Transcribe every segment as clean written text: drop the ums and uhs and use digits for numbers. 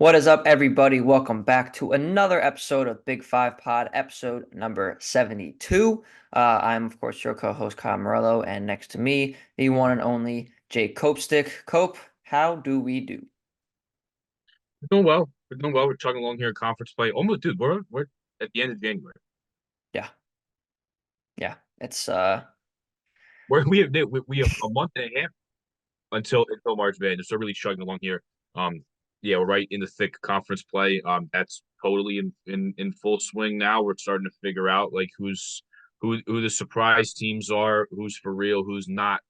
What is up, everybody? Welcome back to another episode of Big Five Pod, episode number 72. I'm, of course, your co-host, Kyle Morello, and next to me, the one and only Jake Copestick. Cope, how do we do? We're doing well. We're doing well. We're chugging along here in conference play. Almost, dude. We're at the end of January. Yeah, yeah, it's We have a month and a half until March Madness. So really chugging along here. Yeah, we're right in the thick conference play. That's totally in full swing now. We're starting to figure out like who the surprise teams are, who's for real, who's not.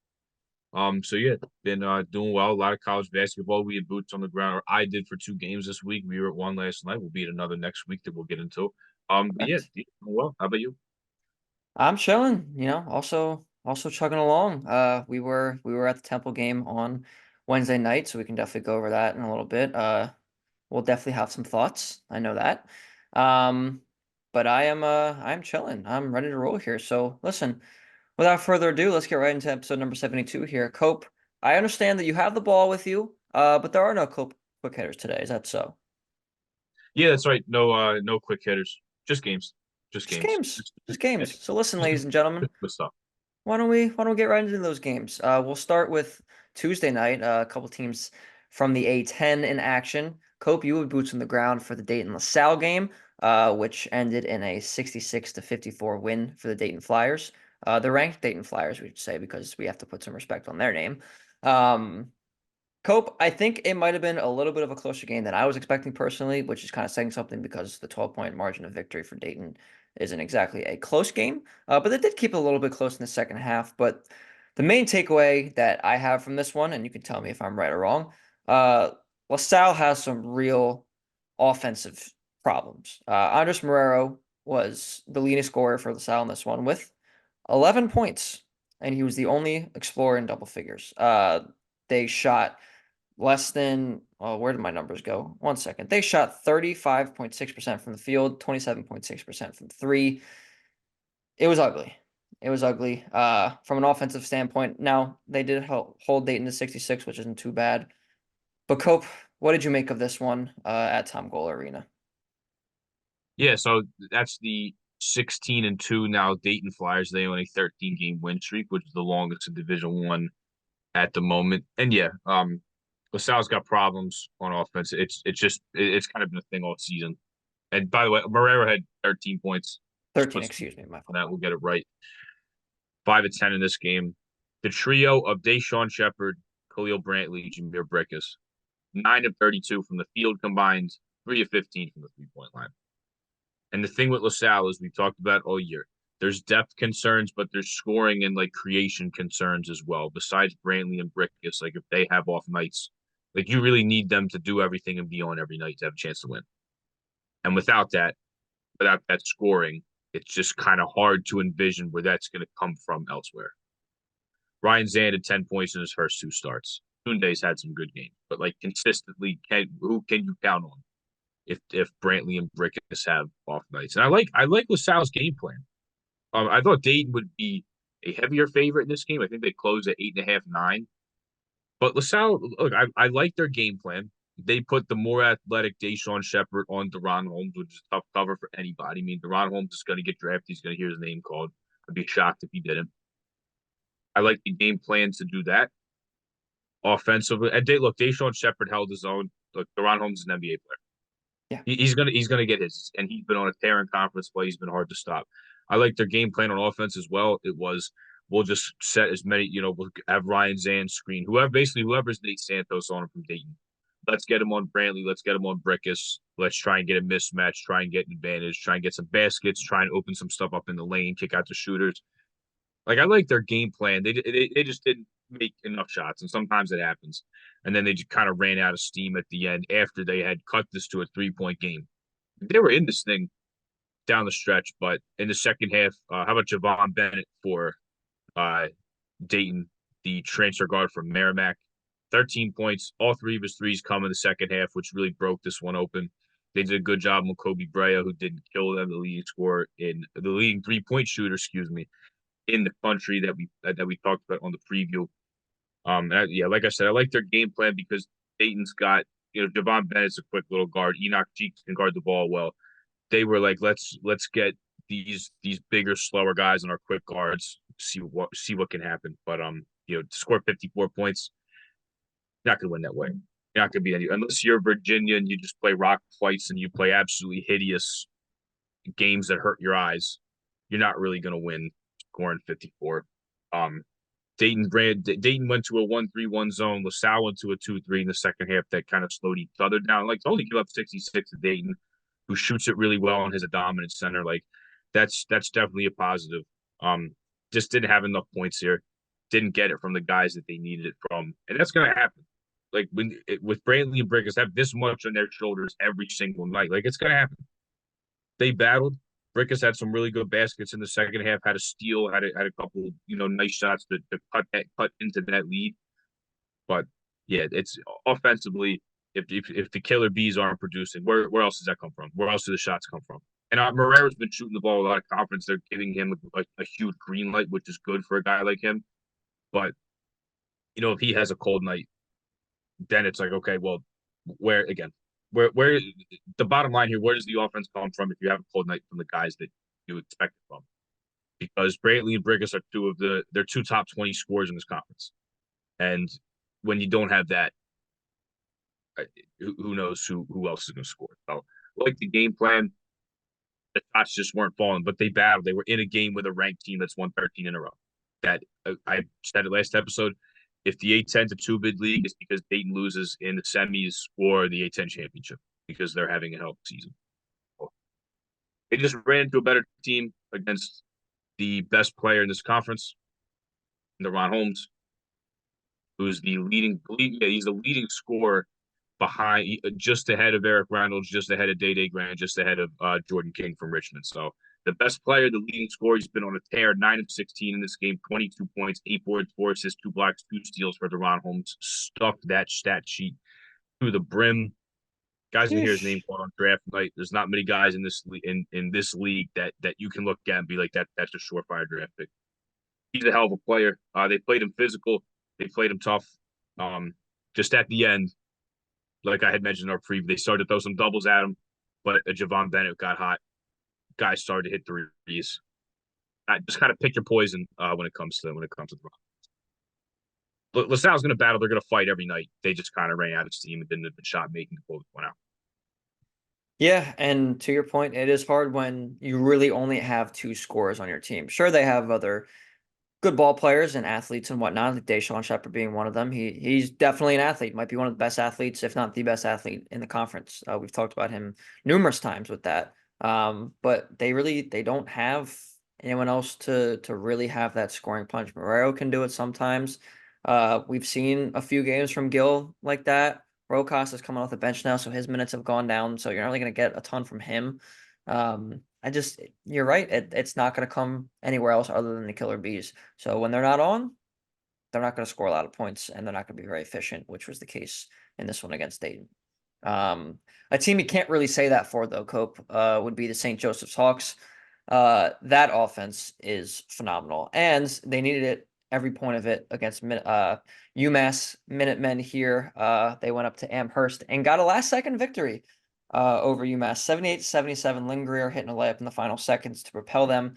So yeah, been doing well. A lot of college basketball. We had boots on the ground, or I did for 2 games this week. We were at one last night. We'll be at another next week that we'll get into. But yeah, correct. doing well. How about you? I'm chilling, also chugging along. We were at the Temple game on Wednesday night, so we can definitely go over that in a little bit. We'll definitely have some thoughts. I know that. Um, but I'm chilling. I'm ready to roll here. So listen, without further ado, let's get right into episode number 72 here. Cope, I understand that you have the ball with you, but there are no quick hitters today. Is that so? Yeah, that's right. No quick hitters. Just games. Just Just games. games. Just Yeah, games. So listen, just ladies and gentlemen, good stuff. why don't we get right into those games? We'll start with Tuesday night. A couple teams from the A10 in action. Cope, you would boots on the ground for the Dayton LaSalle game, which ended in a 66 to 54 win for the Dayton Flyers. The ranked Dayton Flyers, we should say, because we have to put some respect on their name. Um, Cope, I think it might have been a little bit of a closer game than I was expecting personally, which is kind of saying something because the 12-point margin of victory for Dayton isn't exactly a close game. But they did keep it a little bit close in the second half. But the main takeaway that I have from this one, and you can tell me if I'm right or wrong, uh, LaSalle has some real offensive problems. Andres Marrero was the leading scorer for LaSalle in this one with 11 points, and he was the only explorer in double figures. They shot less than, oh, where did my numbers go? 1 second. They shot 35.6% from the field, 27.6% from three. It was ugly. It was ugly. From an offensive standpoint, now they did hold Dayton to 66, which isn't too bad. But Cope, what did you make of this one at Tom Gola Arena? Yeah, so that's the 16-2 now Dayton Flyers. They own a 13-game win streak, which is the longest in Division One at the moment. And yeah, LaSalle's got problems on offense. It's kind of been a thing all season. And by the way, Marrero had 13 points. Just 13, put some excuse me, my on fault. that. We'll get it right. 5 of 10 in this game. The trio of Deshaun Shepard, Khalil Brantley, Jameer Brickus. 9 of 32 from the field combined. 3 of 15 from the 3-point line. And the thing with LaSalle is we've talked about all year. There's depth concerns, but there's scoring and like creation concerns as well. Besides Brantley and Brickus, like if they have off nights, like you really need them to do everything and be on every night to have a chance to win. And without that scoring, it's just kind of hard to envision where that's going to come from elsewhere. Ryan Zand had 10 points in his first 2 starts. Tunde's had some good games, but like consistently, who can you count on if Brantley and Brickus have off nights? And I like LaSalle's game plan. I thought Dayton would be a heavier favorite in this game. I think they closed at 8.5, 9. But LaSalle, look, I like their game plan. They put the more athletic Deshaun Shepard on Deron Holmes, which is a tough cover for anybody. I mean, Deron Holmes is going to get drafted. He's going to hear his name called. I'd be shocked if he didn't. I like the game plan to do that offensively. And look, Deshaun Shepard held his own. Look, Deron Holmes is an NBA player. Yeah. He's gonna get his, and he's been on a tear in conference play. He's been hard to stop. I like their game plan on offense as well. It was we'll just set as many, we'll have Ryan Zan screen whoever's Nate Santos on him from Dayton. Let's get him on Brantley. Let's get him on Brickus. Let's try and get a mismatch. Try and get an advantage. Try and get some baskets. Try and open some stuff up in the lane. Kick out the shooters. Like I like their game plan. They just didn't make enough shots, and sometimes it happens. And then they just kind of ran out of steam at the end after they had cut this to a 3-point game. They were in this thing down the stretch, but in the second half, how about Javon Bennett for uh, Dayton, the transfer guard from Merrimack? 13 points. All three of his threes come in the second half, which really broke this one open. They did a good job on Kobe Brea, who didn't kill them, the leading 3-point shooter, excuse me, in the country that we talked about on the preview. Yeah, like I said, I like their game plan because Dayton's got Javon Bennett's a quick little guard. Enoch Cheeks can guard the ball well. They were like, let's get these bigger, slower guys on our quick guards. See what can happen. But to score 54 points, you're not going to win that way. You're not going to beat any unless you're Virginia and you just play rock fights and you play absolutely hideous games that hurt your eyes. You're not really going to win scoring 54. Um, Dayton went to a 1-3-1 zone. LaSalle went to a 2-3 in the second half that kind of slowed each other down. Like to only give up 66 to Dayton, who shoots it really well and has a dominant center. Like that's definitely a positive. Just didn't have enough points here. Didn't get it from the guys that they needed it from, and that's gonna happen. Like with Brantley and Brickus have this much on their shoulders every single night. Like it's gonna happen. They battled. Brickus had some really good baskets in the second half. Had a steal. Had a couple nice shots to cut into that lead. But yeah, it's offensively. If the killer bees aren't producing, where else does that come from? Where else do the shots come from? And Marrero's been shooting the ball with a lot of confidence. They're giving him a huge green light, which is good for a guy like him. But if he has a cold night, then it's like, okay, well, where the bottom line here, where does the offense come from if you have a cold night from the guys that you expect it from? Because Brantley and Brickus are they're two top 20 scorers in this conference. And when you don't have that, who knows who else is going to score? So, like the game plan, the shots just weren't falling, but they battled. They were in a game with a ranked team that's won 13 in a row. That I said it last episode. If the A10's a two-bid league, it's because Dayton loses in the semis or the A10 championship because they're having a hell of a season. They just ran into a better team against the best player in this conference, Ron Holmes, who's he's the leading scorer behind, just ahead of Eric Reynolds, just ahead of Day Grant, just ahead of Jordan King from Richmond. So the best player, the leading scorer, he's been on a tear, 9 of 16 in this game, 22 points, 8 boards, 4 assists, 2 blocks, 2 steals for Ron Holmes. Stuffed that stat sheet to the brim. Guys gonna hear his name called on draft night. There's not many guys in this league that you can look at and be like that's a surefire draft pick. He's a hell of a player. They played him physical. They played him tough. Just at the end, like I had mentioned in our preview, they started to throw some doubles at him, but Javon Bennett got hot. Guys started to hit threes. Just kind of pick your poison when it comes to the run. LaSalle's going to battle. They're going to fight every night. They just kind of ran out of steam and didn't have the shot making to pull this one out. Yeah, and to your point, it is hard when you really only have 2 scorers on your team. Sure, they have other good ball players and athletes and whatnot, like Dayshawn Shepherd being one of them. He's definitely an athlete, might be one of the best athletes, if not the best athlete in the conference. We've talked about him numerous times with that. But they don't have anyone else to really have that scoring punch. Morello can do it sometimes. We've seen a few games from Gill like that. Rokas is coming off the bench now, so his minutes have gone down, so you're not really going to get a ton from him. You're right. It's not going to come anywhere else other than the Killer Bees. So when they're not on, they're not going to score a lot of points and they're not going to be very efficient, which was the case in this one against Dayton. A team you can't really say that for, though, Cope, would be the St. Joseph's Hawks. That offense is phenomenal, and they needed it every point of it against UMass Minutemen here. They went up to Amherst and got a last-second victory over UMass, 78-77. Lynn Greer hitting a layup in the final seconds to propel them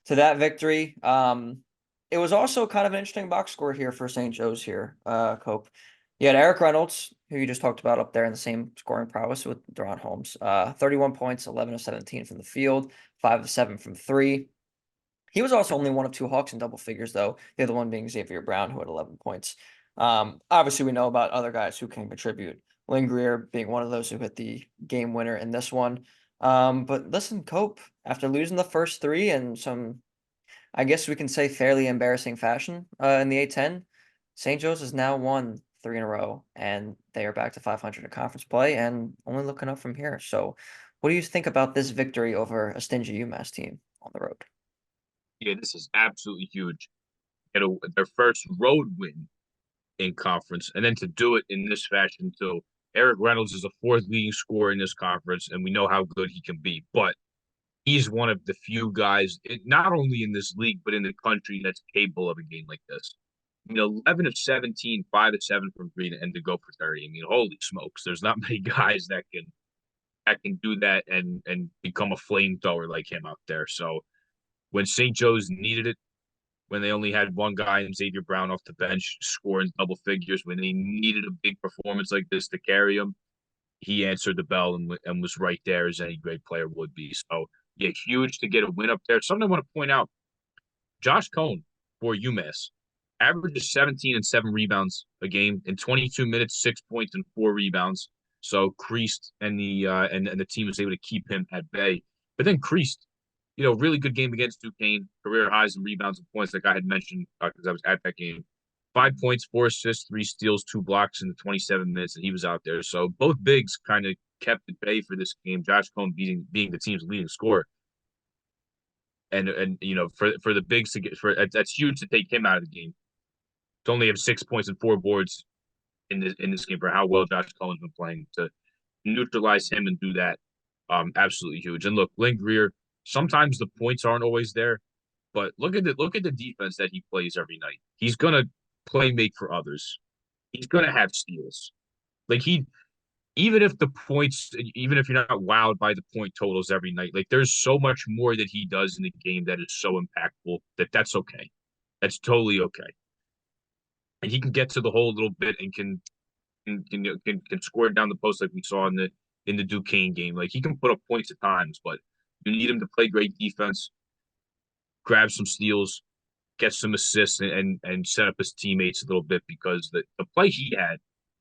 to that victory. It was also kind of an interesting box score here for St. Joe's here, Cope. You had Eric Reynolds, who you just talked about up there in the same scoring prowess with Deron Holmes. 31 points, 11 of 17 from the field, 5 of 7 from 3. He was also only one of 2 Hawks in double figures, though. The other one being Xavier Brown, who had 11 points. Obviously, we know about other guys who can contribute. Lynn Greer being one of those who hit the game winner in this one. But listen, Cope, after losing the first 3 in some, I guess we can say, fairly embarrassing fashion in the A10, St. Joe's has now won 3 in a row, and they are back to 500 in conference play and only looking up from here. So what do you think about this victory over a stingy UMass team on the road? Yeah, this is absolutely huge. Their first road win in conference, and then to do it in this fashion too. Eric Reynolds is a 4th leading scorer in this conference, and we know how good he can be. But he's one of the few guys, not only in this league but in the country, that's capable of a game like this. I mean, 11 of 17, 5 of 7 from three, and to go for 30. I mean, holy smokes! There's not many guys that can do that and become a flamethrower like him out there. So when St. Joe's needed it, when they only had one guy in Xavier Brown off the bench scoring double figures, when they needed a big performance like this to carry him, he answered the bell and was right there as any great player would be. So yeah, huge to get a win up there. Something I want to point out: Josh Cohn for UMass averages 17 and 7 rebounds a game in 22 minutes, 6 points and 4 rebounds. So creased, and the team was able to keep him at bay. But then creased, really good game against Duquesne, career highs in rebounds and points, like I had mentioned because I was at that game. 5 points, 4 assists, 3 steals, 2 blocks in the 27 minutes that he was out there. So both bigs kind of kept at bay for this game. Josh Cohn being the team's leading scorer, and for the bigs to get that's huge to take him out of the game. To only have 6 points and 4 boards in this game for how well Josh Cohen's been playing, to neutralize him and do that, absolutely huge. And look, Lynn Greer, sometimes the points aren't always there, but look at the defense that he plays every night. He's gonna play make for others. He's gonna have steals. Like even if the points, even if you're not wowed by the point totals every night, like there's so much more that he does in the game that is so impactful that's okay. That's totally okay. And he can get to the hole a little bit and can score down the post like we saw in the Duquesne game. Like he can put up points at times, but you need him to play great defense, grab some steals, get some assists, and set up his teammates a little bit, because the play he had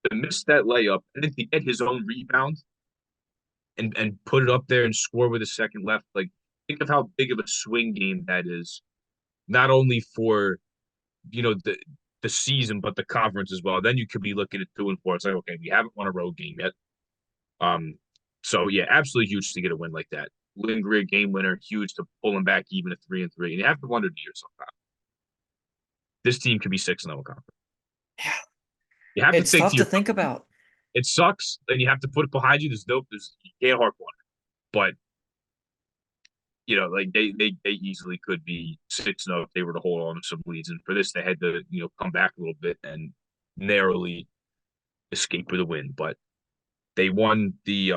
to miss that layup and then to get his own rebound and put it up there and score with a second left. Like, think of how big of a swing game that is, not only for the season but the conference as well. Then you could be looking at 2-4. It's like, okay, we haven't won a road game yet. So yeah, absolutely huge to get a win like that. Lynn Greer game winner, huge to pull him back even at 3-3. And you have to wonder to yourself, this team could be 6-0 conference. Yeah, You have to it's think to tough to yourself, think about. it sucks, and you have to put it behind you. You can't harp on it. But like they easily could be 6-0 if they were to hold on to some leads. And for this, they had to come back a little bit and narrowly escape with a win. But they won the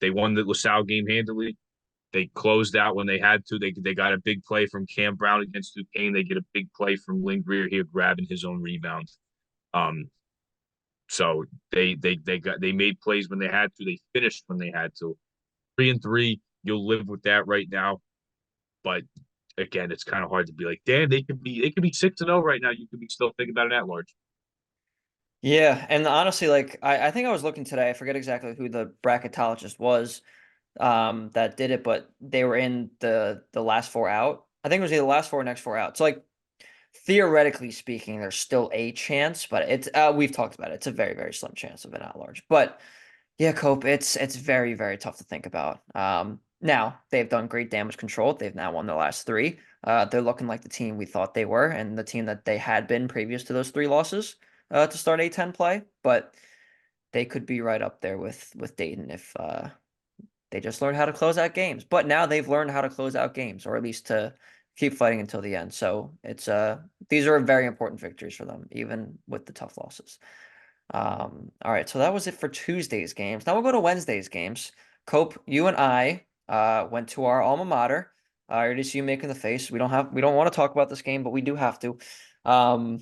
LaSalle game handily. They closed out when they had to. They got a big play from Cam Brown against Duquesne. They get a big play from Lynn Greer here, grabbing his own rebound. So they made plays when they had to. They finished when they had to. 3-3, you'll live with that right now. But again, it's kind of hard to be like, damn, they could be 6-0 right now. You could be still thinking about it at large. Yeah, and honestly, like I think I was looking today. I forget exactly who the bracketologist was that did it, but they were in the last four out. I think it was either last four or next four out. So like theoretically speaking, there's still a chance, but it's we've talked about it. It's a very, very slim chance of an at large. But yeah, Cope, it's very, very tough to think about. Now they've done great damage control. They've now won the last three. They're looking like the team we thought they were, and the team that they had been previous to those three losses to start A10 play. But they could be right up there with Dayton if they just learned how to close out games. But now they've learned how to close out games, or at least to keep fighting until the end. So it's these are very important victories for them, even with the tough losses. All right, so that was it for Tuesday's games. Now we'll go to Wednesday's games. Cope, you and I went to our alma mater. I already see you making the face. We don't want to talk about this game, but we do have to. Um,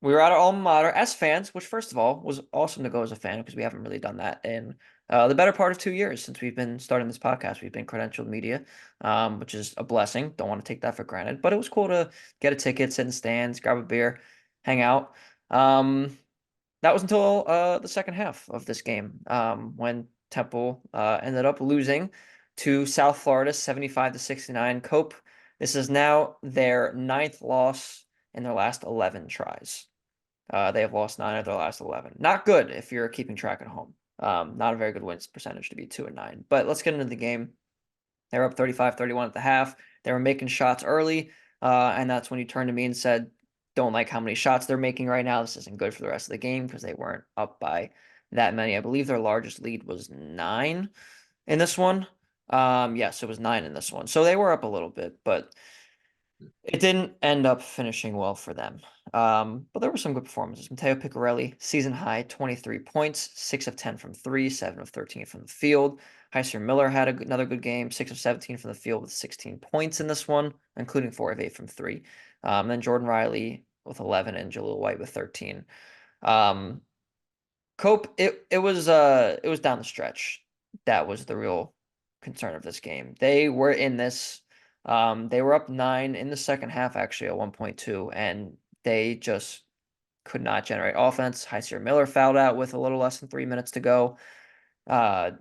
we were at our alma mater as fans, which first of all was awesome to go as a fan because we haven't really done that in the better part of 2 years since we've been starting this podcast. We've been credentialed media, which is a blessing. Don't want to take that for granted, but it was cool to get a ticket, sit in the stands, grab a beer, hang out. That was until the second half of this game, when Temple ended up losing to South Florida 75-69. Cope, this is now their ninth loss in their last 11 tries. They have lost 9 of their last 11. Not good if you're keeping track at home. Not a very good wins percentage to be 2-9. But let's get into the game. They were up 35-31 at the half. They were making shots early, and that's when you turned to me and said, don't like how many shots they're making right now. This isn't good for the rest of the game because they weren't up by that many. I believe their largest lead was 9 in this one. Yes, it was 9 in this one. So they were up a little bit, but It didn't end up finishing well for them. But there were some good performances. Matteo Picarelli, season high, 23 points, 6 of 10 from three, 7 of 13 from the field. Heiser Miller had another good game, 6 of 17 from the field with 16 points in this one, including 4 of 8 from three. Then Jordan Riley with 11 and Jaleel White with 13. Um, Cope, it was down the stretch. That was the real concern of this game. They were in this. They were up 9 in the second half, actually at 1.2, and they just could not generate offense. Heisler Miller fouled out with a little less than 3 minutes to go. Uh,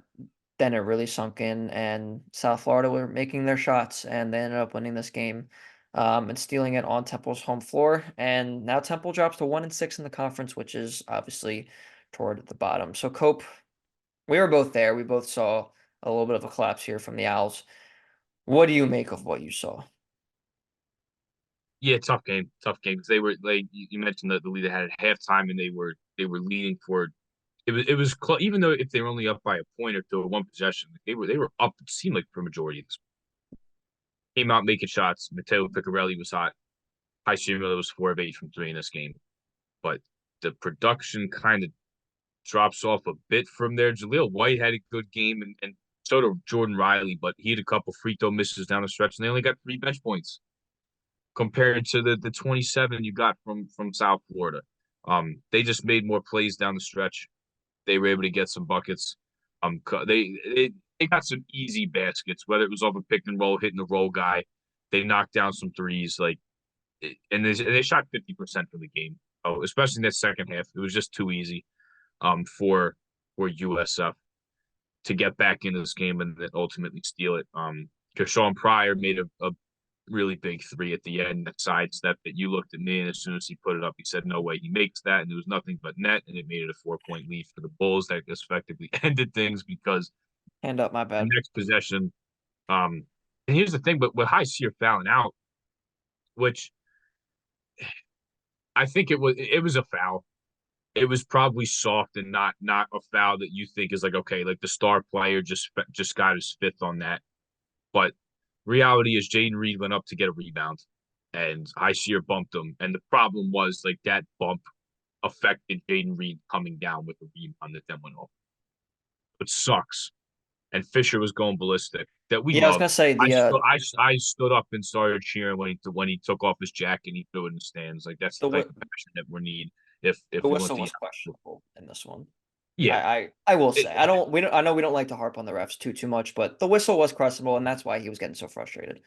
then it really sunk in, and South Florida were making their shots, and they ended up winning this game, and stealing it on Temple's home floor. And now Temple drops to 1-6 in the conference, which is obviously toward the bottom. So Cope, we were both there. We both saw a little bit of a collapse here from the Owls. What do you make of what you saw? Yeah, tough game, tough game. Because they were like you mentioned that the lead they had at halftime, and they were leaning for it was even though if they were only up by a point or two or one possession, like, they were up. It seemed like for a majority of this came out making shots. Matteo Picarelli was hot. High Miller was 4 of 8 from three in this game, but the production kind of drops off a bit from there. Jaleel White had a good game, and so did Jordan Riley, but he had a couple free throw misses down the stretch, and they only got 3 bench points compared to the 27 you got from South Florida. They just made more plays down the stretch. They were able to get some buckets. They got some easy baskets, whether it was off a pick and roll, hitting the roll guy. They knocked down some threes, and they shot 50% for the game. Oh, especially in that second half, it was just too easy for USF to get back into this game and then ultimately steal it. Because Sean Pryor made a really big three at the end, that sidestep that you looked at me, and as soon as he put it up, he said, "No way he makes that," and it was nothing but net, and it made it a 4 point lead for the Bulls that effectively ended things because Hand up, my the bad. next possession, um, and here's the thing, but with High Sear fouling out, which I think it was a foul. It was probably soft and not a foul that you think is like okay, like the star player just got his fifth on that. But reality is Jaden Reed went up to get a rebound and Shear bumped him. And the problem was like that bump affected Jaden Reed coming down with a rebound that then went off. It sucks. And Fisher was going ballistic. That we Yeah, I was love. gonna say I stood up and started cheering when he took off his jacket and he threw it in the stands. Like that's the the type whi- of passion that we need if the we want whistle the was questionable in this one. yeah. I will It, say I know we don't like to harp on the refs too much, but the whistle was questionable, and that's why he was getting so frustrated.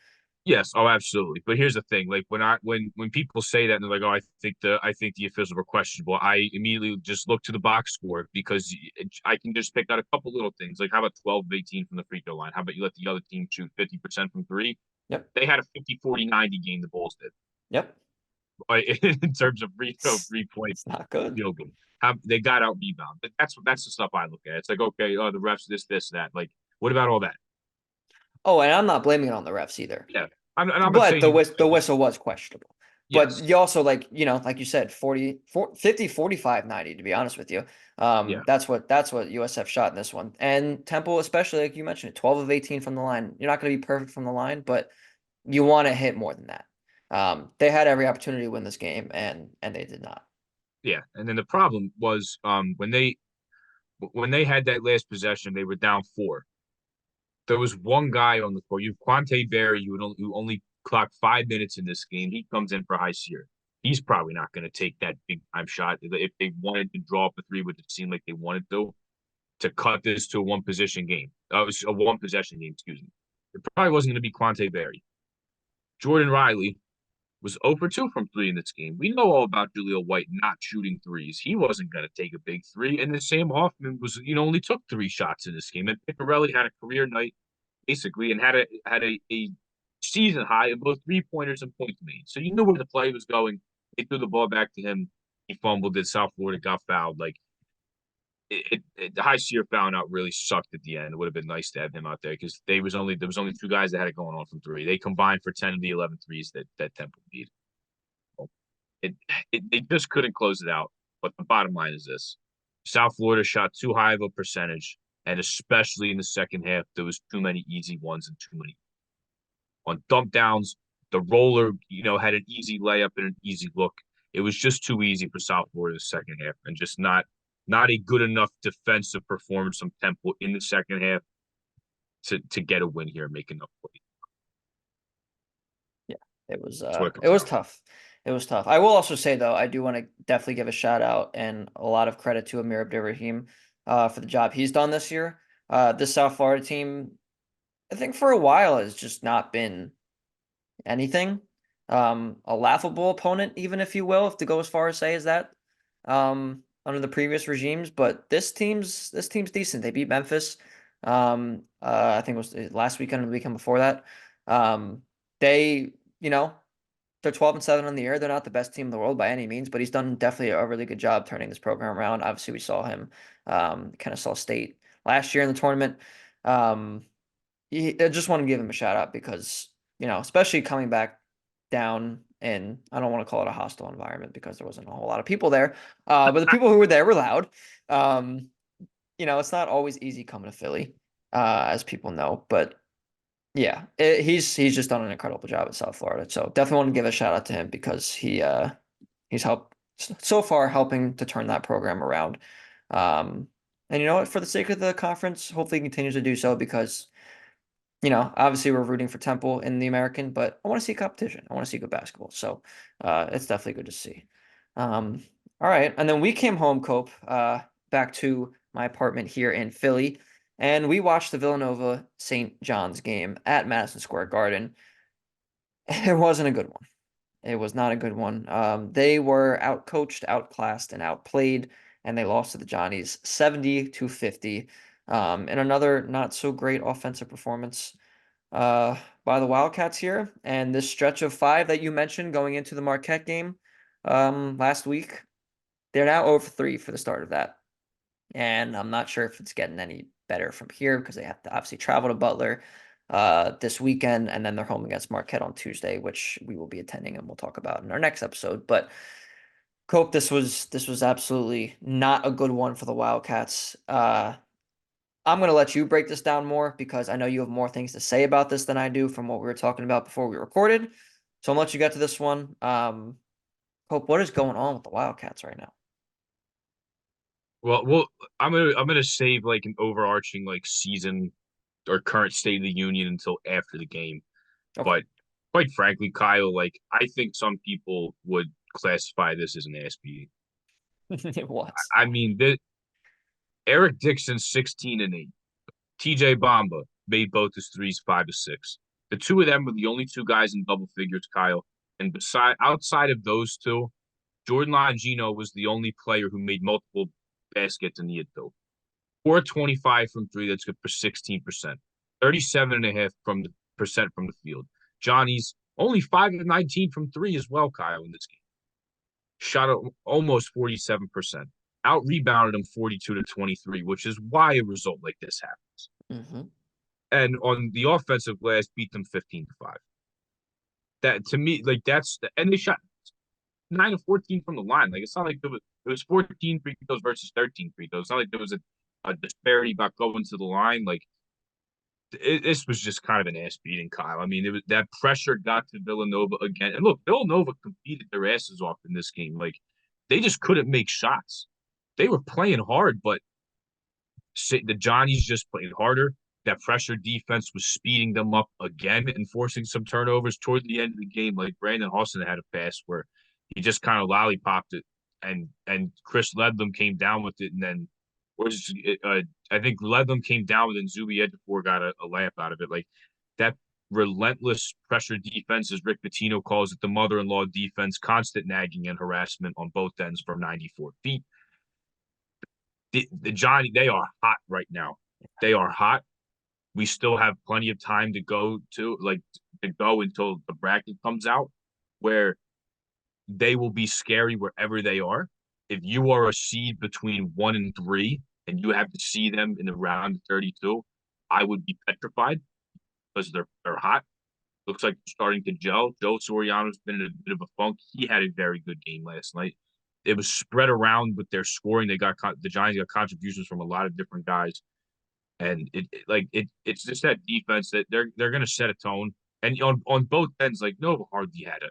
Yes, oh, absolutely. But here's the thing: like when people say that and they're like, "Oh, I think the officials were questionable," I immediately just look to the box score because I can just pick out a couple little things. Like, how about 12 of 18 from the free throw line? How about you let the other team shoot 50% from three? Yep. They had a 50-40-90 game. The Bulls did Yep. in terms of free throw, It's, 3 point it's not good. field goal. They got out rebound. But that's the stuff I look at. It's like, okay, oh, the refs, this, that. Like, what about all that? Oh, and I'm not blaming it on the refs either. Yeah, I'm not But saying you. the whistle was questionable. But Yes, you also like you said, 50, 45, 90, to be honest with you. yeah. That's what USF shot in this one. And Temple, especially like you mentioned, 12 of 18 from the line. You're not going to be perfect from the line, but you want to hit more than that. They had every opportunity to win this game, and they did not. Yeah, and then the problem was when they had that last possession, they were down four. There was one guy on the court. You have Quante Berry, who only clocked 5 minutes in this game. He comes in for High Sear. He's probably not going to take that big time shot if they wanted to draw up a three, which it seemed like they wanted to cut this to a one position game. It was a one possession game, excuse me. It probably wasn't going to be Quante Berry. Jordan Riley was 0 for 2 from three in this game. We know all about Jaleel White not shooting threes. He wasn't going to take a big three. And then Sam Hoffman only took 3 shots in this game. And Picarelli had a career night basically and had a season high of both 3 pointers and points made. So you knew where the play was going. They threw the ball back to him. He fumbled it. South Florida got fouled. Like the High Sear found out really sucked at the end. It would have been nice to have him out there because there was only 2 guys that had it going on from three. They combined for 10 of the 11 threes that Temple needed. It, they just couldn't close it out. But the bottom line is this: South Florida shot too high of a percentage, and especially in the second half, there was too many easy ones and too many on dump downs. The roller, had an easy layup and an easy look. It was just too easy for South Florida in the second half, and just not a good enough defensive performance from Temple in the second half to get a win here and make enough plays. Yeah, it was That's what it it comes was down to. tough. It was tough. I will also say though, I do want to definitely give a shout out and a lot of credit to Amir Abdirahim for the job he's done this year. This South Florida team, I think for a while has just not been anything. A laughable opponent, even if you will, if to go as far as say as that. Under the previous regimes, but this team's decent. They beat Memphis. I think it was last weekend or the weekend before that. They, you know, they're 12-7 on the year. They're not the best team in the world by any means, but he's done definitely a really good job turning this program around. Obviously, we saw him kind of saw State last year in the tournament. Um, I just want to give him a shout out because, especially coming back down in, I don't want to call it a hostile environment because there wasn't a whole lot of people there. But the people who were there were loud. Um, it's not always easy coming to Philly, as people know, but yeah, he's just done an incredible job at South Florida. So definitely want to give a shout out to him because he's helped so far helping to turn that program around. And you know what? For the sake of the conference, hopefully he continues to do so because obviously we're rooting for Temple in the American, but I want to see competition. I want to see good basketball. So it's definitely good to see. Um, all right. And then we came home, Cope, back to my apartment here in Philly, and we watched the Villanova St. John's game at Madison Square Garden. It wasn't a good one. It was not a good one. They were outcoached, outclassed, and outplayed, and they lost to the Johnnies 70-50. And another not so great offensive performance by the Wildcats here. And this stretch of five that you mentioned going into the Marquette game last week, they're now over 3 for the start of that. And I'm not sure if it's getting any better from here because they have to obviously travel to Butler this weekend, and then they're home against Marquette on Tuesday, which we will be attending and we'll talk about in our next episode. But Cope, this was absolutely not a good one for the Wildcats. I'm going to let you break this down more because I know you have more things to say about this than I do from what we were talking about before we recorded. So I'll let you get to this one. Hope, what is going on with the Wildcats right now? Well, I'm gonna save like an overarching like season or current state of the union until after the game. Okay. But quite frankly, Kyle, like I think some people would classify this as an ass beating. It was. I mean, Eric Dixon 16-8. TJ Bamba made both his threes 5 of 6. The two of them were the only two guys in double figures, Kyle. And outside of those two, Jordan Longino was the only player who made multiple baskets in the Yaddo. 425 from three, that's good for 16%. 37.5 from the percent from the field. Johnny's only 5 of 19 from three as well, Kyle, in this game. Shot almost 47%. Out rebounded him 42-23, which is why a result like this happens. Mm-hmm. And on the offensive glass, beat them 15-5. That to me, like and they shot 9 of 14 from the line. Like it's not like it was 14 free throws versus 13 free throws. It's not like there was a disparity about going to the line. Like this was just kind of an ass beating, Kyle. I mean, that pressure got to Villanova again. And look, Villanova competed their asses off in this game. Like they just couldn't make shots. They were playing hard, but the Johnnies just played harder. That pressure defense was speeding them up again and forcing some turnovers toward the end of the game. Like Brandon Hawson had a pass where he just kind of lollipopped it, and Chris Ledlam came down with it, and then I think Ledlam came down with it, and Zuby Ejiofor got a layup out of it. Like that relentless pressure defense, as Rick Pitino calls it, the mother-in-law defense, constant nagging and harassment on both ends from 94 feet. The Johnny, they are hot right now. They are hot. We still have plenty of time to go until the bracket comes out, where they will be scary wherever they are. If you are a seed between 1 and 3 and you have to see them in the round of 32, I would be petrified because they're hot. Looks like they're starting to gel. Joe Soriano's been in a bit of a funk. He had a very good game last night. It was spread around with their scoring. The Giants got contributions from a lot of different guys, and it's just that defense that they're going to set a tone. And on both ends, like Nova hardly had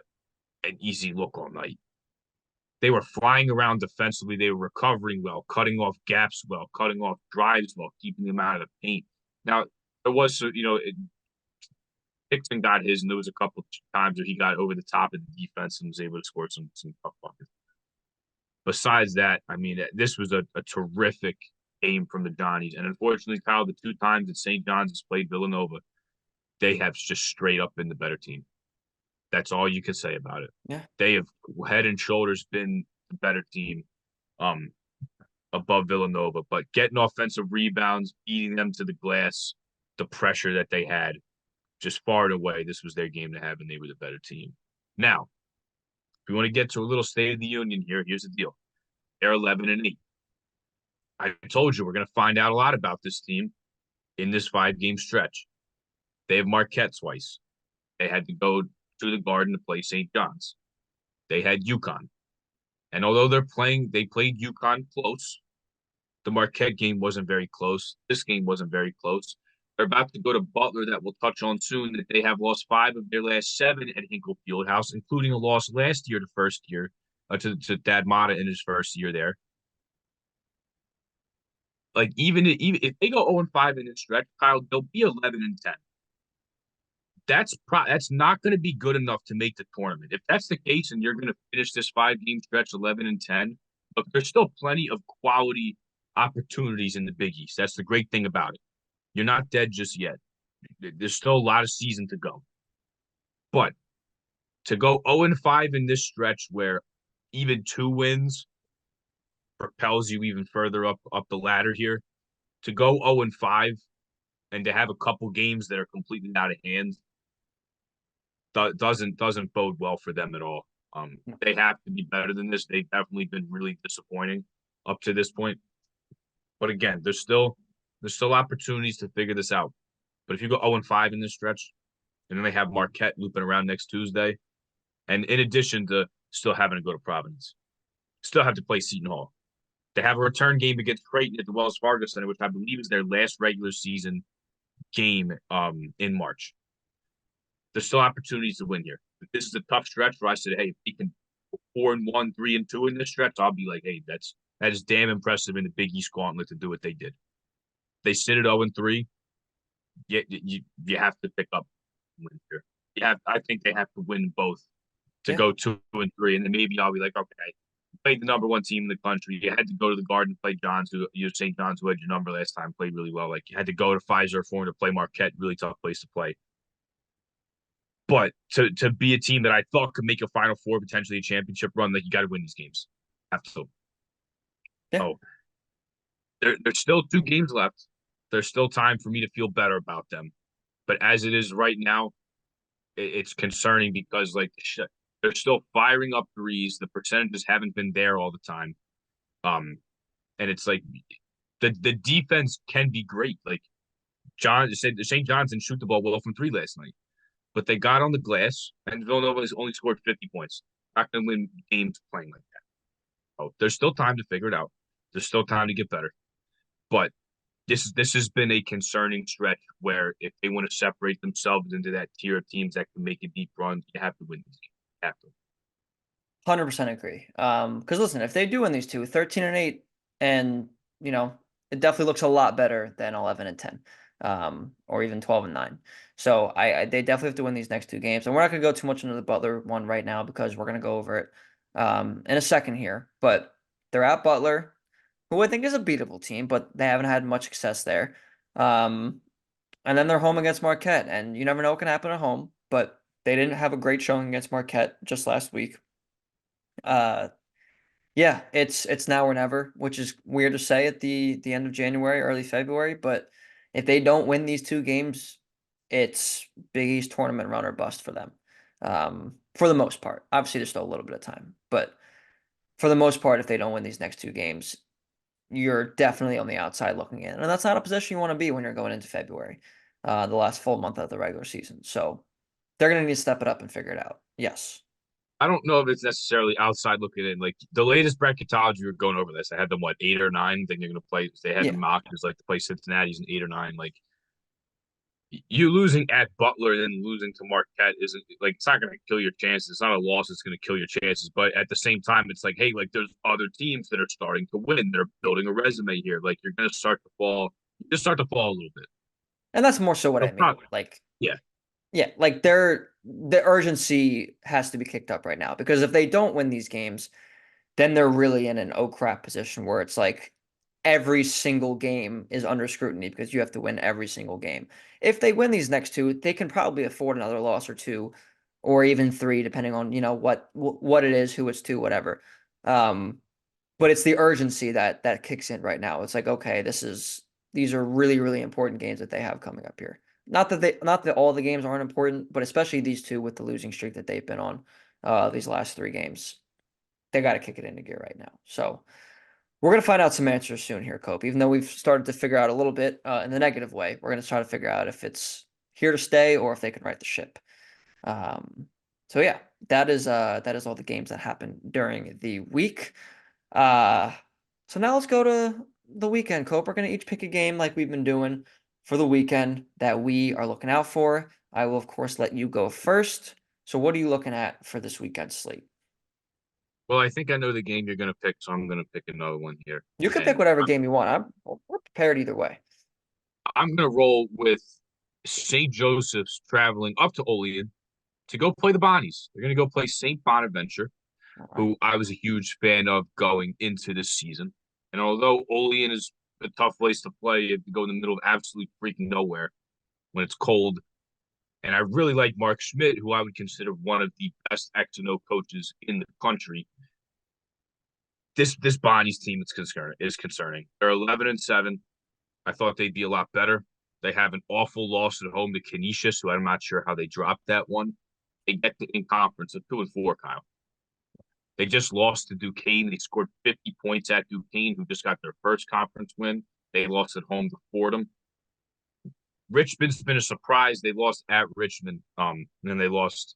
an easy look all night. They were flying around defensively. They were recovering well, cutting off gaps well, cutting off drives well, keeping them out of the paint. Now, there was, Dixon got his, and there was a couple of times where he got over the top of the defense and was able to score some tough buckets. Besides that, I mean, this was a terrific game from the Johnnies. And unfortunately, Kyle, the two times that St. John's has played Villanova, they have just straight up been the better team. That's all you can say about it. Yeah. They have head and shoulders been the better team um, above Villanova. But getting offensive rebounds, beating them to the glass, the pressure that they had, just far and away, this was their game to have, and they were the better team. Now, if we want to get to a little state of the union here, here's the deal. They're 11-8. I told you we're going to find out a lot about this team in this 5-game stretch. They have Marquette twice. They had to go to the Garden to play St. John's. They had UConn. And although they played UConn close. The Marquette game wasn't very close. This game wasn't very close. They're about to go to Butler that we'll touch on soon, that they have lost 5 of their last 7 at Hinkle Fieldhouse, including a loss last year, the first year, to Dad Mata in his first year there. Like, even if they go 0-5 in this stretch, Kyle, they'll be 11-10. That's not going to be good enough to make the tournament. If that's the case, and you're going to finish this 5-game stretch 11-10, but there's still plenty of quality opportunities in the Big East. That's the great thing about it. You're not dead just yet. There's still a lot of season to go. But to go 0-5 in this stretch where even 2 wins propels you even further up the ladder here, to go 0-5 and to have a couple games that are completely out of hand doesn't bode well for them at all. They have to be better than this. They've definitely been really disappointing up to this point. But again, there's still opportunities to figure this out. But if you go 0-5 in this stretch, and then they have Marquette looping around next Tuesday, and in addition to still having to go to Providence, still have to play Seton Hall. They have a return game against Creighton at the Wells Fargo Center, which I believe is their last regular season game in March. There's still opportunities to win here. If this is a tough stretch where I said, hey, if we can 4-1, 3-2 in this stretch, I'll be like, hey, that is damn impressive in the Big East Gauntlet to do what they did. They sit at 0-3. You have to pick up wins here. I think they have to win both to go 2-3, and then maybe I'll be like, okay, played the number 1 team in the country. You had to go to the Garden, play St. John's, who had your number last time, played really well. Like, you had to go to Pfizer Forum to play Marquette, really tough place to play. But to be a team that I thought could make a Final Four, potentially a championship run, like, you got to win these games. Have to. Yeah. Oh, there's still 2 games left. There's still time for me to feel better about them. But as it is right now, it's concerning because, like, they're still firing up threes. The percentages haven't been there all the time. And it's like the defense can be great. Like, St. John's didn't shoot the ball well from 3 last night, but they got on the glass, and Villanova has only scored 50 points. Not going to win games playing like that. Oh, there's still time to figure it out. There's still time to get better. But this has been a concerning stretch where if they want to separate themselves into that tier of teams that can make a deep run, you have to win these games. You have to. 100% agree. Because listen, if they do win these two, 13-8, and it definitely looks a lot better than 11-10, or even 12-9. So they definitely have to win these next 2 games, and we're not going to go too much into the Butler one right now because we're going to go over it in a second here. But they're at Butler, who I think is a beatable team, but they haven't had much success there. And then they're home against Marquette, and you never know what can happen at home. But they didn't have a great showing against Marquette just last week. Yeah, it's now or never, which is weird to say at the end of January, early February. But if they don't win these 2 games, it's Big East tournament run or bust for them. For the most part. Obviously, there's still a little bit of time, but for the most part, if they don't win these next 2 games, you're definitely on the outside looking in, and that's not a position you want to be when you're going into February, the last full month of the regular season. So they're going to need to step it up and figure it out. Yes. I don't know if it's necessarily outside looking in. Like, the latest bracketology, we were going over this. I had them 8 or 9. Then you're going to play. They had Yeah. the mock. It was like to play Cincinnati's in 8 or 9. Like, You losing at Butler and then losing to Marquette isn't like it's not going to kill your chances. It's not a loss that's going to kill your chances. But at the same time, it's like, hey, like there's other teams that are starting to win. They're building a resume here. Like you're going to start to fall. You just start to fall a little bit. And that's more so what So I it's mean. not, Like, yeah. yeah, like the urgency has to be kicked up right now because if they don't win these games, then they're really in an oh crap position where it's like every single game is under scrutiny because you have to win every single game. If they win these next two, they can probably afford another loss or two, or even three, depending on what it is, who it's to, whatever. Um, but it's the urgency that kicks in right now. It's like, okay, these are really, really important games that they have coming up here. Not that all the games aren't important, but especially these two with the losing streak that they've been on these last three games. They got to kick it into gear right now. So we're gonna find out some answers soon here, Cope. Even though we've started to figure out a little bit in the negative way, we're gonna try to figure out if it's here to stay or if they can right the ship. Um, so yeah, that is all the games that happened during the week. Uh, so now let's go to the weekend, Cope. We're gonna each pick a game like we've been doing for the weekend that we are looking out for. I will of course let you go first. So what are you looking at for this weekend slate? Well, I think I know the game you're going to pick, so I'm going to pick another one here. You can pick And whatever game you want. We're prepared either way. I'm going to roll with St. Joseph's traveling up to Olean to go play the Bonnies. They're going to go play St. Bonaventure, All right. who I was a huge fan of going into this season. And although Olean is a tough place to play, you have to go in the middle of absolutely freaking nowhere when it's cold. And I really like Mark Schmidt, who I would consider one of the best X and O coaches in the country. This Bonnie's team is concerning. They're 11-7. I thought they'd be a lot better. They have an awful loss at home to Canisius, who I'm not sure how they dropped that one. They get to in conference at 2-4, Kyle. They just lost to Duquesne. They scored 50 points at Duquesne, who just got their first conference win. They lost at home to Fordham. Richmond's been a surprise. They lost at Richmond. And then they lost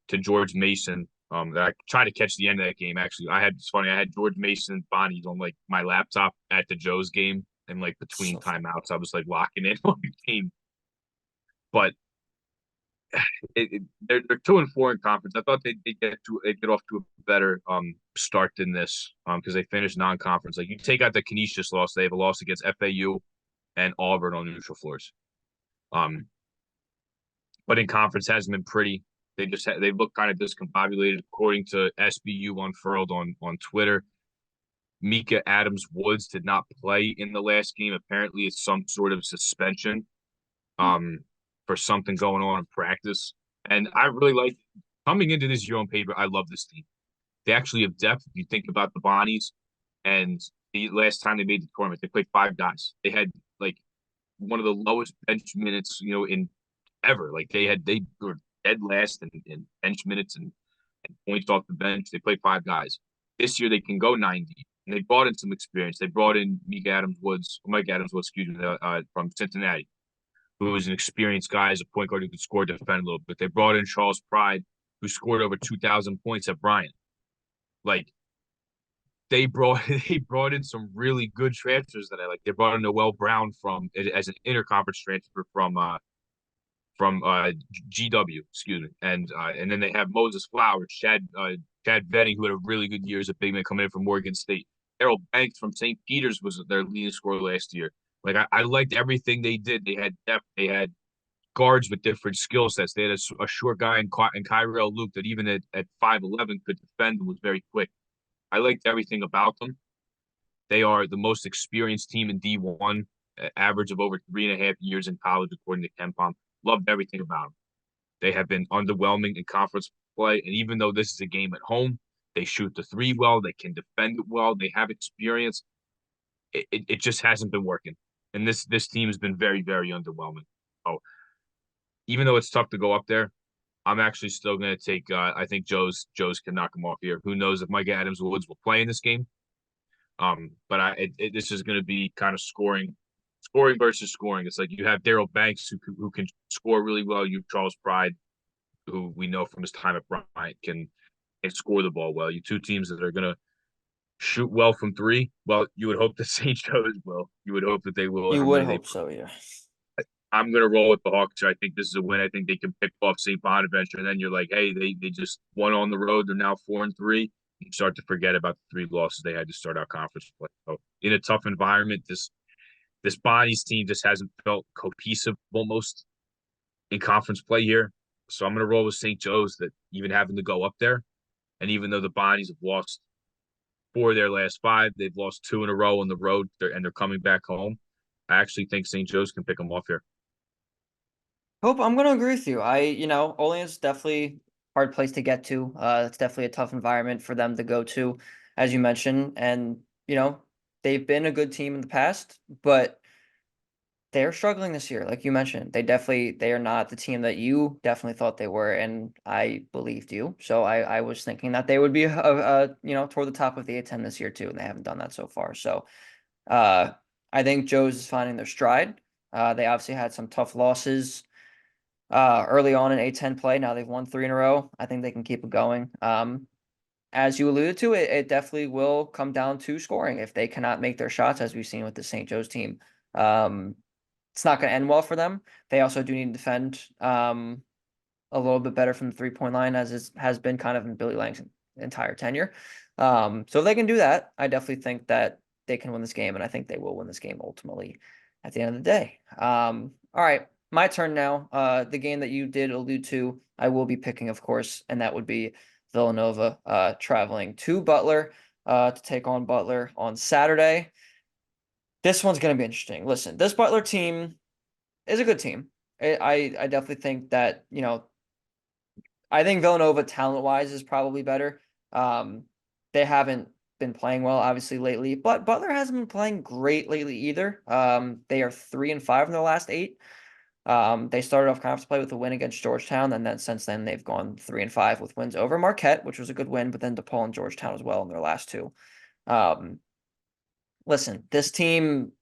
to George Mason. That I tried to catch the end of that game. Actually, it's funny. I had George Mason Bonnie's on like my laptop at the Joe's game, and like between So fun. timeouts, I was like locking in on the team. But they're 2-4 in conference. I thought they'd get off to a better start than this because they finished non-conference. Like you take out the Canisius loss, they have a loss against FAU and Auburn on neutral floors. Um, but in conference hasn't been pretty. They look kind of discombobulated according to SBU Unfurled on Twitter. Mika Adams Woods did not play in the last game. Apparently, it's some sort of suspension um, for something going on in practice. And I really like coming into this year on paper. I love this team. They actually have depth. If you think about the Bonnies, and the last time they made the tournament, they played five guys. They had like one of the lowest bench minutes, in ever. Like they were dead last in bench minutes and points off the bench. They played five guys. This year they can go 90. And they brought in some experience. They brought in Mike Adams Woods, excuse me, from Cincinnati, who was an experienced guy as a point guard who could score, defend a little bit. They brought in Charles Pride, who scored over 2,000 points at Bryant. Like they brought in some really good transfers that I like. They brought in Noel Brown from as an interconference transfer from GW, excuse me, and then they have Moses Flowers, Chad Venning, who had a really good year as a big man coming in from Morgan State. Errol Banks from St. Peter's was their leading scorer last year. Like I liked everything they did. They had depth. They had guards with different skill sets. They had a short guy in Kyrell Luke that even at 5'11" could defend and was very quick. I liked everything about them. They are the most experienced team in D1, average of over 3.5 years in college, according to KenPom. Loved everything about them. They have been underwhelming in conference play, and even though this is a game at home, they shoot the three well. They can defend it well. They have experience. It just hasn't been working, and this team has been very very underwhelming. Oh, even though it's tough to go up there, I'm actually still going to take. I think Joe's can knock him off here. Who knows if Mike Adams Woods will play in this game? But this is going to be kind of scoring versus scoring. It's like you have Daryl Banks who can score really well. You have Charles Pride, who we know from his time at Bryant can score the ball well. You two teams that are going to shoot well from three. Well, you would hope that St. Joe's will. You would hope that they will, You and would then they hope so, yeah. I'm gonna roll with the Hawks. I think this is a win. I think they can pick off St. Bonaventure, and then you're like, hey, they just won on the road. They're now 4-3. You start to forget about the three losses they had to start out conference play. So in a tough environment, this Bonnie's team just hasn't felt cohesive almost in conference play here. So I'm gonna roll with St. Joe's that even having to go up there, and even though the Bonnies have lost four of their last five, they've lost two in a row on the road, and they're coming back home. I actually think St. Joe's can pick them off here. Hope I'm gonna agree with you. Olean is definitely a hard place to get to. It's definitely a tough environment for them to go to, as you mentioned. And, they've been a good team in the past, but they're struggling this year, like you mentioned. They are not the team that you definitely thought they were, and I believed you. So I was thinking that they would be toward the top of the A10 this year too, and they haven't done that so far. So uh I think Joe's is finding their stride. They obviously had some tough losses early on in A10 play. Now they've won three in a row. I think they can keep it going. As you alluded to, it definitely will come down to scoring if they cannot make their shots, as we've seen with the St. Joe's team. Um, it's not going to end well for them. They also do need to defend a little bit better from the 3-point line, as it has been kind of in Billy Lang's entire tenure. So if they can do that, I definitely think that they can win this game, and I think they will win this game ultimately at the end of the day. All right, my turn now. The game that you did allude to, I will be picking, of course, and that would be Villanova traveling to Butler to take on Butler on Saturday. This one's going to be interesting. Listen, this Butler team is a good team. I definitely think that, I think Villanova talent wise is probably better. They haven't been playing well, obviously, lately, but Butler hasn't been playing great lately either. They are 3-5 in their last eight. They started off conference play with a win against Georgetown, and then since then they've gone 3-5 with wins over Marquette, which was a good win, but then DePaul and Georgetown as well in their last two. Um, Listen, this team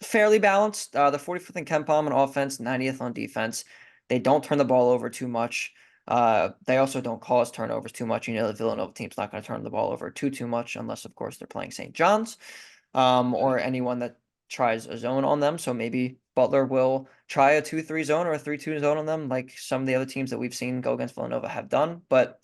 fairly balanced. The 45th in KenPom on offense, 90th on defense. They don't turn the ball over too much. They also don't cause turnovers too much. The Villanova team's not going to turn the ball over too much unless, of course, they're playing St. John's, or anyone that tries a zone on them. So maybe Butler will try a 2-3 zone or a 3-2 zone on them, like some of the other teams that we've seen go against Villanova have done. But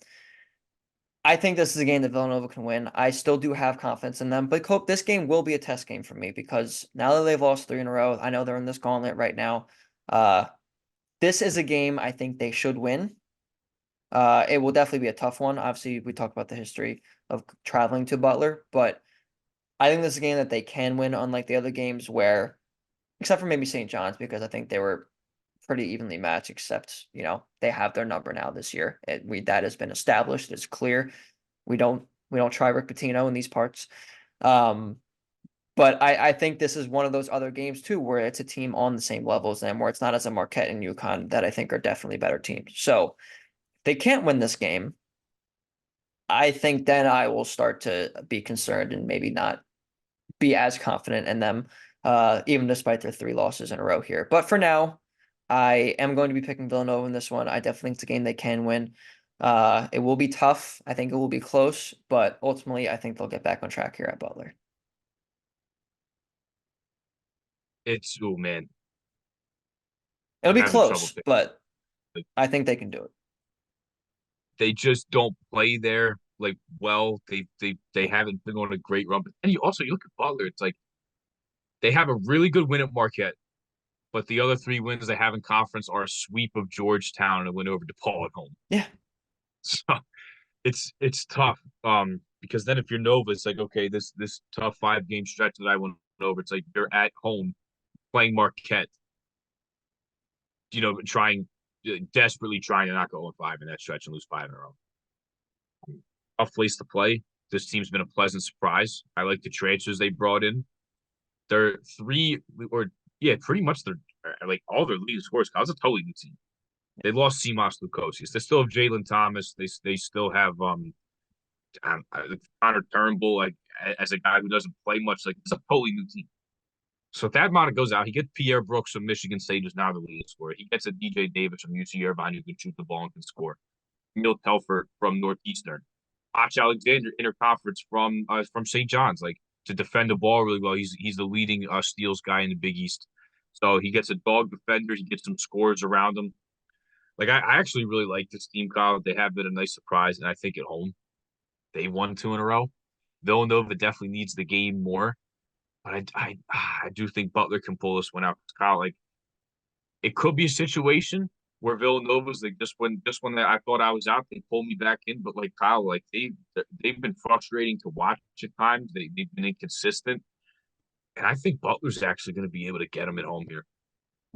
I think this is a game that Villanova can win. I still do have confidence in them, but Cope, this game will be a test game for me because now that they've lost three in a row, I know they're in this gauntlet right now. Uh, this is a game I think they should win. It will definitely be a tough one. Obviously, we talked about the history of traveling to Butler, but I think this is a game that they can win, unlike the other games where, except for maybe St. John's, because I think they were pretty evenly matched, except, they have their number now this year. That has been established. It's clear. We don't try Rick Pitino in these parts. Um, but I think this is one of those other games too, where it's a team on the same level as them, where it's not as a Marquette and UConn that I think are definitely better teams. So if they can't win this game, I think then I will start to be concerned and maybe not be as confident in them, even despite their three losses in a row here. But for now, I am going to be picking Villanova in this one. I definitely think it's a game they can win. It will be tough. I think it will be close, but ultimately, I think they'll get back on track here at Butler. Oh man, It'll I'm be having trouble close, picking. but Like I think they can do it. they just don't play there like well. They haven't been on a great run. But and you look at Butler. It's like they have a really good win at Marquette, but the other three wins they have in conference are a sweep of Georgetown and a win over DePaul at home. Yeah. So it's tough. Because then if you're Nova, it's like okay, this tough 5 game stretch that I went over. It's like you're at home playing Marquette, trying desperately trying to not go 5 in that stretch and lose 5 in a row. Tough place to play. This team's been a pleasant surprise. I like the transfers they brought in. They're three or yeah, pretty much they're like all their leading scores. It's a totally new team. They lost CMOS Lukosius. They still have Jalen Thomas. They still have Connor Turnbull like as a guy who doesn't play much. Like it's a totally new team. So if that Mata goes out, he gets Pierre Brooks from Michigan State, who's now the leading scorer. He gets a DJ Davis from UC Irvine, who can shoot the ball and can score. Emil Telford from Northeastern. Ach Alexander, interconference from St. John's, like to defend the ball really well. He's the leading steals guy in the Big East. So he gets a dog defender. He gets some scores around him. Like I actually really like this team, Kyle. They have been a nice surprise, and I think at home they won two in a row. Villanova definitely needs the game more, but I do think Butler can pull this one out. Kyle, like it could be a situation where Villanova's like just when I thought I was out, they pulled me back in. But like Kyle, like they've been frustrating to watch at times. They've been inconsistent, and I think Butler's actually going to be able to get them at home here.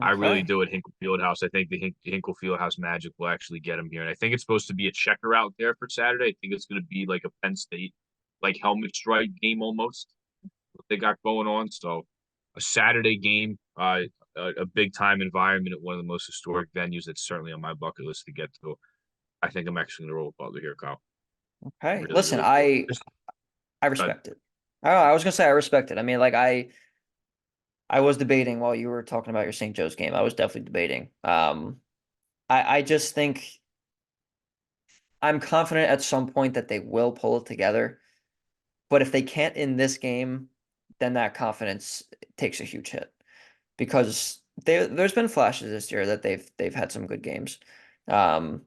I really Okay. do at Hinkle Fieldhouse. I think the Hinkle Fieldhouse Magic will actually get them here, and I think it's supposed to be a checker out there for Saturday. I think it's going to be like a Penn State like helmet strike game almost what they got going on. So a Saturday game, a big time environment at one of the most historic venues. That's certainly on my bucket list to get to. I think I'm actually going to roll with Butler here, Kyle. Okay. Really, Listen, really do. I But respect it. I was gonna say I respect it. I mean, like I was debating while you were talking about your St. Joe's game. I was definitely debating. I just think I'm confident at some point that they will pull it together. But if they can't in this game, then that confidence takes a huge hit because there's been flashes this year that they've had some good games. Um,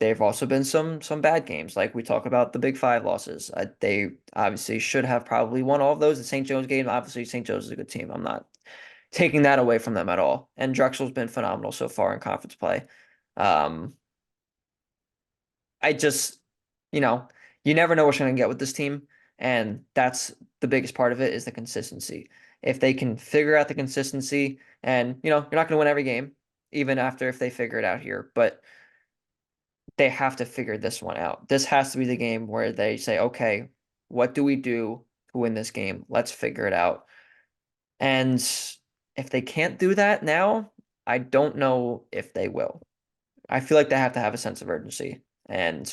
they've also been some bad games, like we talk about the Big Five losses. They obviously should have probably won all of those. The St. Joe's game, obviously St. Joe's is a good team. I'm not taking that away from them at all. And Drexel's been phenomenal so far in conference play. Um, I just, you know, you never know what you're going to get with this team. And that's the biggest part of it is the consistency. If they can figure out the consistency and, you're not going to win every game, even after if they figure it out here, but they have to figure this one out. This has to be the game where they say, okay, what do we do to win this game? Let's figure it out. And if they can't do that now, I don't know if they will. I feel like they have to have a sense of urgency. And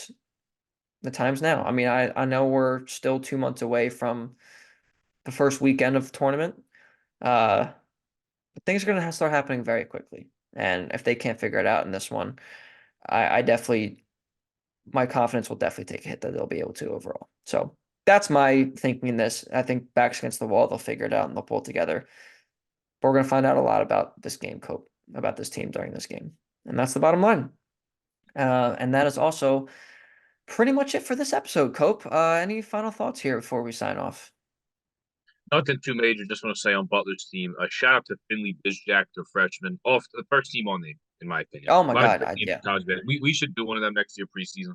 the time's now. I mean, I know we're still 2 months away from the first weekend of the tournament. Uh, but things are going to start happening very quickly. And if they can't figure it out in this one, I definitely, my confidence will definitely take a hit that they'll be able to overall. So that's my thinking in this. I think backs against the wall, they'll figure it out and they'll pull it together. But we're going to find out a lot about this game, Cope, about this team during this game. And that's the bottom line. And that is also pretty much it for this episode, Cope. Any final thoughts here before we sign off? nothing too major. Just want to say on Butler's team, shout out to Finley Bizjack, the freshman, off the first team on name, in my opinion. Oh my A lot of God, great names yeah, in college, but we should do one of them next year preseason.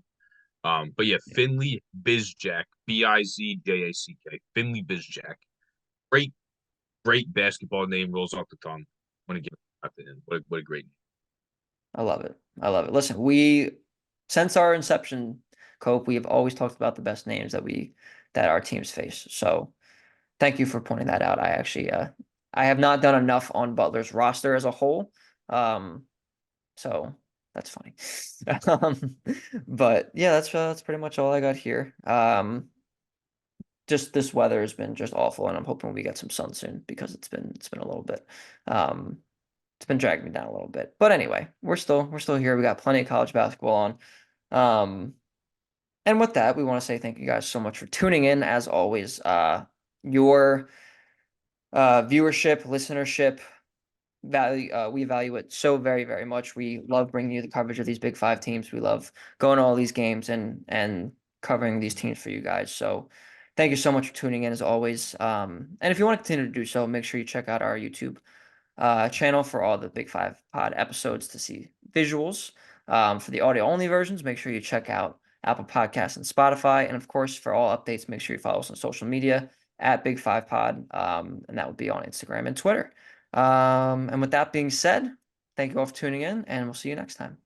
But yeah, yeah, Finley Bizjack, Bizjack, Finley Bizjack. Great, great basketball name rolls off the tongue. Want to give it out to him. What a great name. I love it. I love it. Listen, we since our inception, Cope, we have always talked about the best names that our teams face. So thank you for pointing that out. I actually I have not done enough on Butler's roster as a whole. Um, so that's funny. Um, but yeah, that's pretty much all I got here. Just this weather has been just awful, and I'm hoping we get some sun soon because it's been a little bit. Um, it's been dragging me down a little bit. But anyway, we're still here. We got plenty of college basketball on. Um, and with that, we want to say thank you guys so much for tuning in. As always, your viewership, listenership, value we value it so very, very much. We love bringing you the coverage of these Big Five teams. We love going to all these games and covering these teams for you guys. So thank you so much for tuning in as always. And if you want to continue to do so, make sure you check out our YouTube channel for all the Big Five Pod episodes to see visuals. For the audio only versions, make sure you check out Apple Podcasts and Spotify. And of course, for all updates, make sure you follow us on social media at Big Five Pod. And that would be on Instagram and Twitter. And with that being said, thank you all for tuning in, and we'll see you next time.